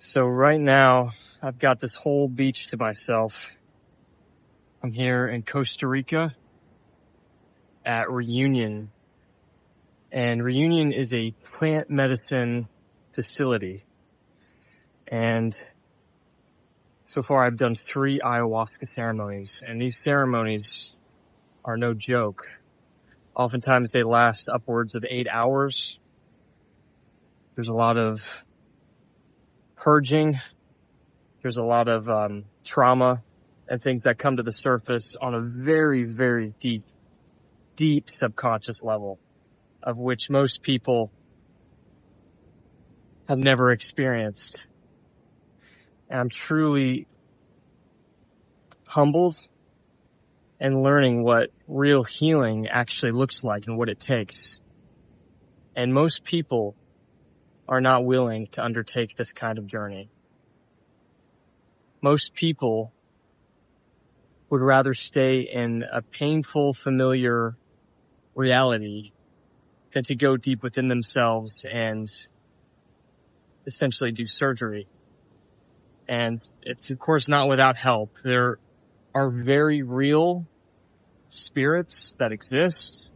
So right now, I've got this whole beach to myself. I'm here in Costa Rica at Reunion. And Reunion is a plant medicine facility. And so far I've done 3 ayahuasca ceremonies. And these ceremonies are no joke. Oftentimes they last upwards of 8 hours. There's a lot of purging. There's a lot of trauma and things that come to the surface on a very, very deep subconscious level, of which most people have never experienced. And I'm truly humbled and learning what real healing actually looks like and what it takes. And most people are not willing to undertake this kind of journey. Most people would rather stay in a painful, familiar reality than to go deep within themselves and essentially do surgery. And it's, of course, not without help. There are very real spirits that exist.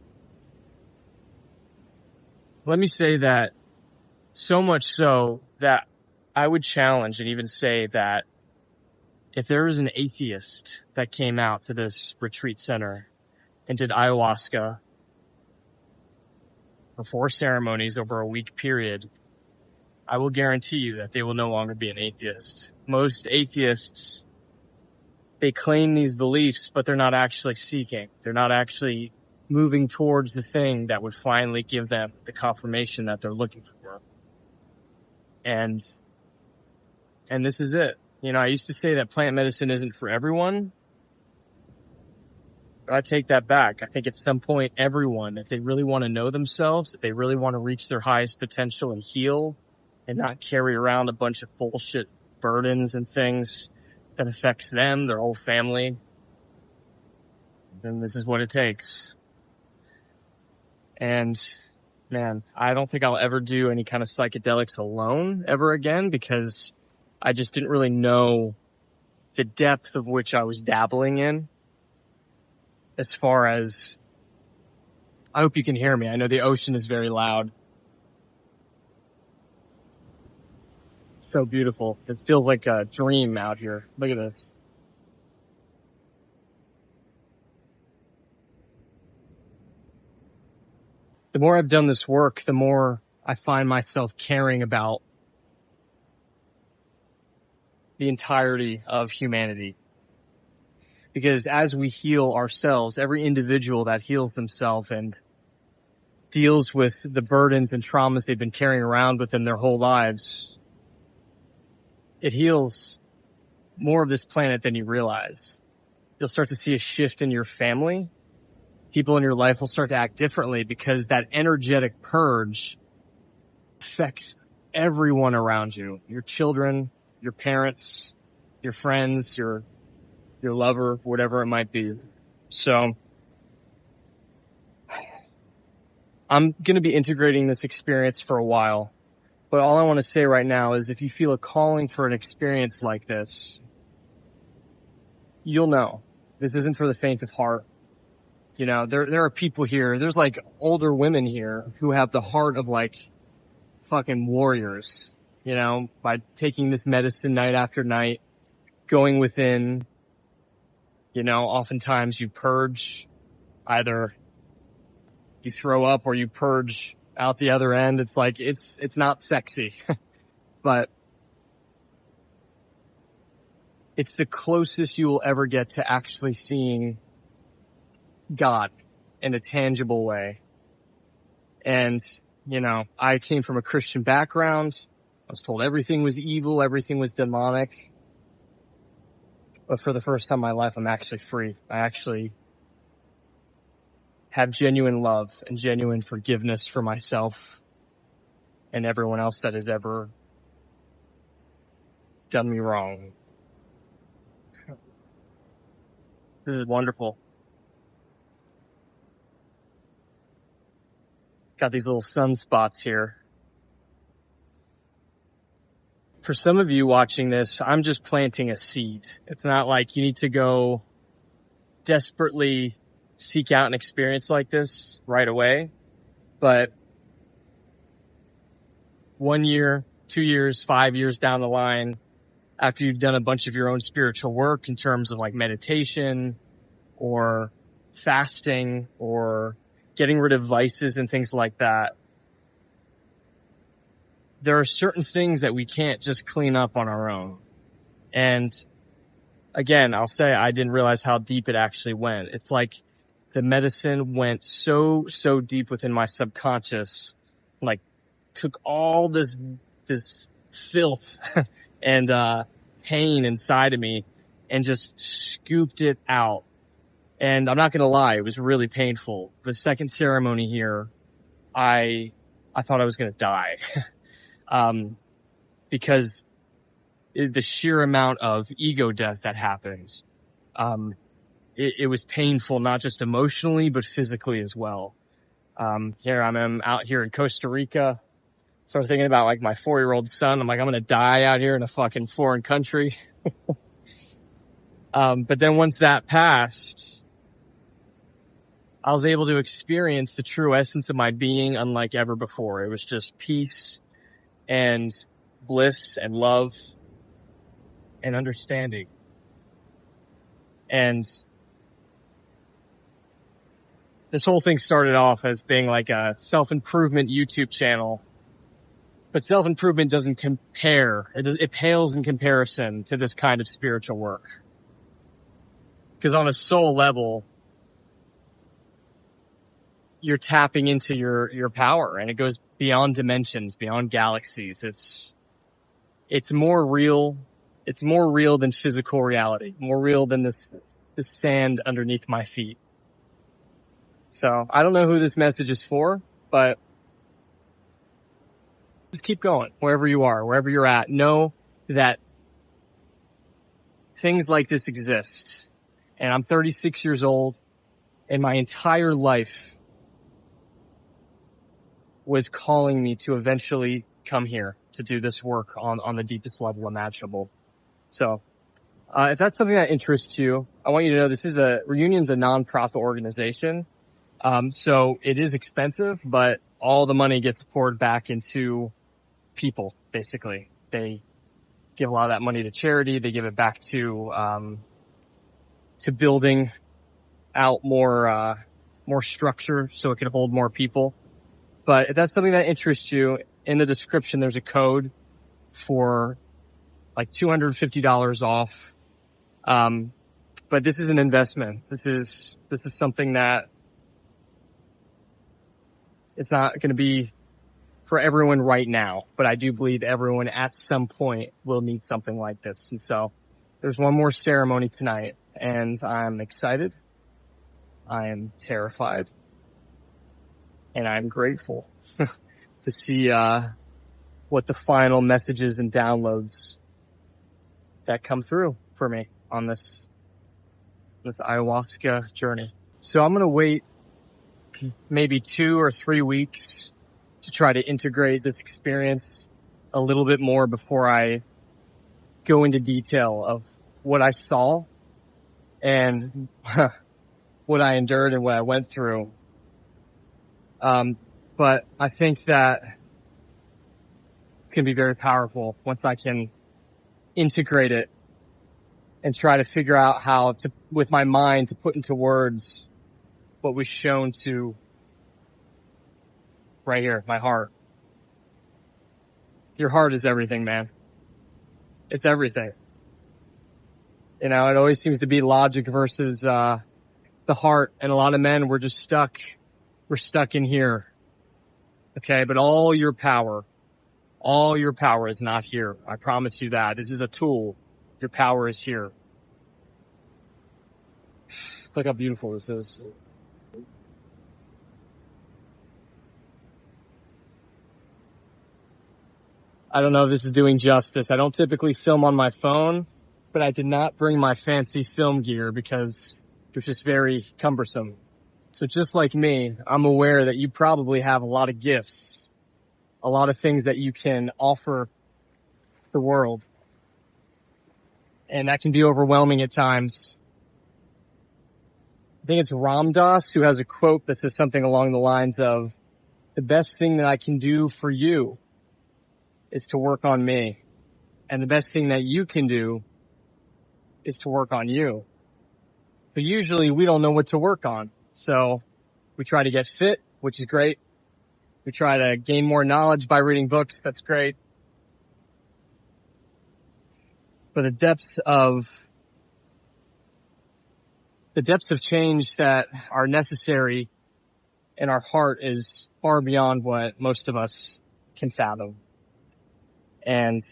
Let me say that so much so that I would challenge and even say that if there was an atheist that came out to this retreat center and did ayahuasca for 4 ceremonies over a week period, I will guarantee you that they will no longer be an atheist. Most atheists, they claim these beliefs, but they're not actually seeking. They're not actually moving towards the thing that would finally give them the confirmation that they're looking for. And this is it. You know, I used to say that plant medicine isn't for everyone. But I take that back. I think at some point, everyone, if they really want to know themselves, if they really want to reach their highest potential and heal and not carry around a bunch of bullshit burdens and things that affects them, their whole family, then this is what it takes. And man, I don't think I'll ever do any kind of psychedelics alone ever again, because I just didn't really know the depth of which I was dabbling in. As far as, I hope you can hear me. I know the ocean is very loud. It's so beautiful. It feels like a dream out here. Look at this. The more I've done this work, the more I find myself caring about the entirety of humanity. Because as we heal ourselves, every individual that heals themselves and deals with the burdens and traumas they've been carrying around within their whole lives, it heals more of this planet than you realize. You'll start to see a shift in your family. People in your life will start to act differently because that energetic purge affects everyone around you. Your children, your parents, your friends, your lover, whatever it might be. So I'm going to be integrating this experience for a while. But all I want to say right now is if you feel a calling for an experience like this, you'll know. This isn't for the faint of heart. You know, there are people here, there's like older women here who have the heart of like fucking warriors, you know, by taking this medicine night after night, going within. You know, oftentimes you purge, either you throw up or you purge out the other end. It's like, it's not sexy, but it's the closest you will ever get to actually seeing God in a tangible way. And, you know, I came from a Christian background. I was told everything was evil, everything was demonic. But for the first time in my life, I'm actually free. I actually have genuine love and genuine forgiveness for myself and everyone else that has ever done me wrong. This is wonderful. Got these little sunspots here. for some of you watching this, I'm just planting a seed. It's not like you need to go desperately seek out an experience like this right away. But 1 year, 2 years, 5 years down the line, after you've done a bunch of your own spiritual work in terms of like meditation or fasting or getting rid of vices and things like that, there are certain things that we can't just clean up on our own. And again, I'll say I didn't realize how deep it actually went. It's like the medicine went so deep within my subconscious, like took all this filth and pain inside of me and just scooped it out. And I'm not going to lie, it was really painful. The second ceremony here, I thought I was going to die. Because the sheer amount of ego death that happens, it was painful, not just emotionally, but physically as well. Here I'm out here in Costa Rica. Started thinking about like my 4-year-old son. I'm like, I'm going to die out here in a fucking foreign country. But then once that passed, I was able to experience the true essence of my being unlike ever before. It was just peace and bliss and love and understanding. And this whole thing started off as being like a self-improvement YouTube channel. But self-improvement doesn't compare. It pales in comparison to this kind of spiritual work. Because on a soul level, you're tapping into your power, and it goes beyond dimensions, beyond galaxies. It's more real. It's more real than physical reality, more real than this sand underneath my feet. So I don't know who this message is for, but just keep going wherever you are, wherever you're at. Know that things like this exist. And I'm 36 years old, and my entire life was calling me to eventually come here to do this work on the deepest level imaginable. So, if that's something that interests you, I want you to know Reunion's a nonprofit organization. So it is expensive, but all the money gets poured back into people, basically. They give a lot of that money to charity. They give it back to building out more structure so it can hold more people. But if that's something that interests you, in the description, there's a code for like $250 off. But this is an investment. This is something that it's not going to be for everyone right now, but I do believe everyone at some point will need something like this. And so there's one more ceremony tonight, and I'm excited. I am terrified. And I'm grateful to see what the final messages and downloads that come through for me on this ayahuasca journey. So I'm going to wait maybe 2 or 3 weeks to try to integrate this experience a little bit more before I go into detail of what I saw and what I endured and what I went through. But I think that it's going to be very powerful once I can integrate it and try to figure out how to, with my mind, to put into words what was shown to right here, my heart. Your heart is everything, man. It's everything. You know, it always seems to be logic versus, the heart. And a lot of men, we're just stuck. We're stuck in here. Okay. But all your power is not here. I promise you that. This is a tool. Your power is here. Look how beautiful this is. I don't know if this is doing justice. I don't typically film on my phone, but I did not bring my fancy film gear because it was just very cumbersome. So just like me, I'm aware that you probably have a lot of gifts, a lot of things that you can offer the world. And that can be overwhelming at times. I think it's Ram Dass who has a quote that says something along the lines of, the best thing that I can do for you is to work on me. And the best thing that you can do is to work on you. But usually we don't know what to work on. So we try to get fit, which is great. We try to gain more knowledge by reading books. That's great. But the depths of change that are necessary in our heart is far beyond what most of us can fathom. And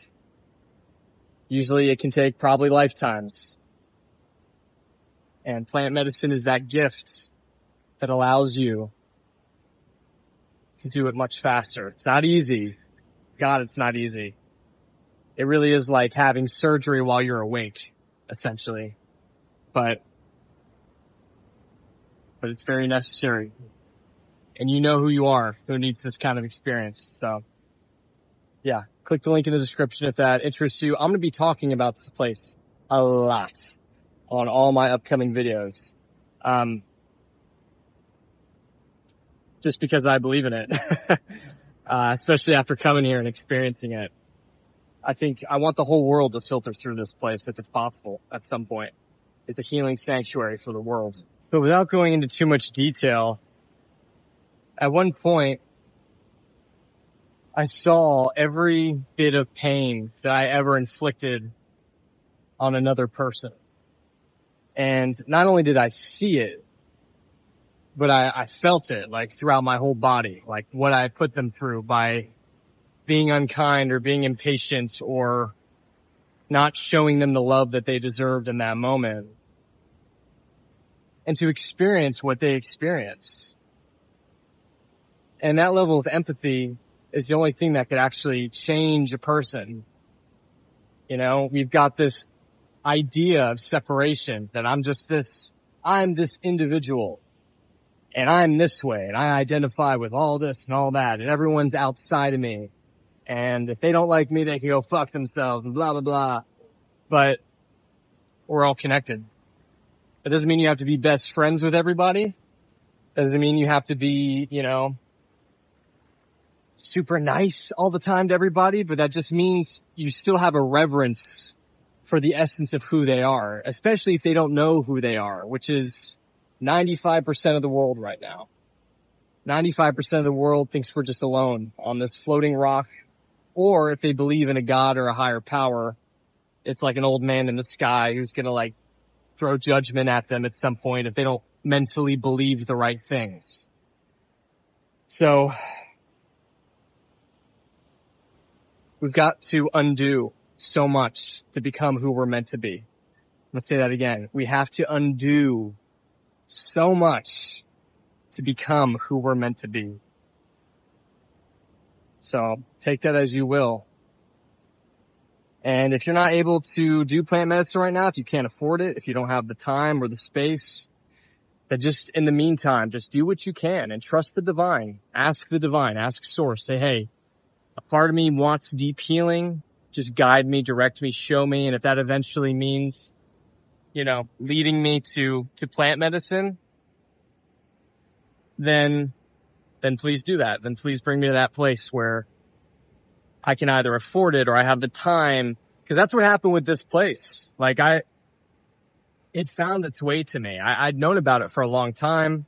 usually it can take probably lifetimes. And plant medicine is that gift that allows you to do it much faster. It's not easy. God, it's not easy. It really is like having surgery while you're awake, essentially. But it's very necessary. And you know who you are, who needs this kind of experience. So, yeah, click the link in the description if that interests you. I'm going to be talking about this place a lot on all my upcoming videos. Just because I believe in it. Especially after coming here and experiencing it. I want the whole world to filter through this place if it's possible at some point. It's a healing sanctuary for the world. But without going into too much detail, at one point, I saw every bit of pain that I ever inflicted on another person. And not only did I see it, but I felt it, like, throughout my whole body, like what I put them through by being unkind or being impatient or not showing them the love that they deserved in that moment. And to experience what they experienced. And that level of empathy is the only thing that could actually change a person. You know, we've got this idea of separation that I'm this individual. And I'm this way, and I identify with all this and all that, and everyone's outside of me. And if they don't like me, they can go fuck themselves, and blah, blah, blah. But we're all connected. That doesn't mean you have to be best friends with everybody. That doesn't mean you have to be, super nice all the time to everybody, but that just means you still have a reverence for the essence of who they are, especially if they don't know who they are, which is 95% of the world right now. 95% of the world thinks we're just alone on this floating rock. Or if they believe in a God or a higher power, it's like an old man in the sky who's gonna throw judgment at them at some point if they don't mentally believe the right things. So we've got to undo so much to become who we're meant to be. I'm gonna say that again. We have to undo so much to become who we're meant to be. So take that as you will. And if you're not able to do plant medicine right now, if you can't afford it, if you don't have the time or the space, then just in the meantime, just do what you can and trust the divine. Ask the divine, ask source. Say, hey, a part of me wants deep healing. Just guide me, direct me, show me. And if that eventually means leading me to plant medicine, then please do that. Then please bring me to that place where I can either afford it or I have the time. Cause that's what happened with this place. It found its way to me. I'd known about it for a long time.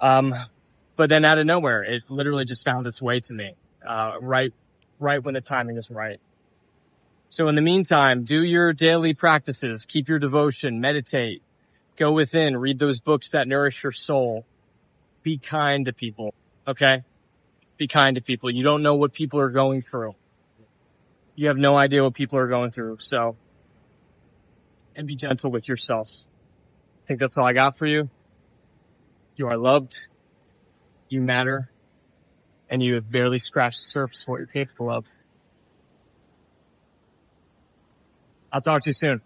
But then out of nowhere, it literally just found its way to me. Right when the timing is right. So in the meantime, do your daily practices, keep your devotion, meditate, go within, read those books that nourish your soul. Be kind to people, okay? Be kind to people. You don't know what people are going through. You have no idea what people are going through, and be gentle with yourself. I think that's all I got for you. You are loved, you matter, and you have barely scratched the surface of what you're capable of. I'll talk to you soon.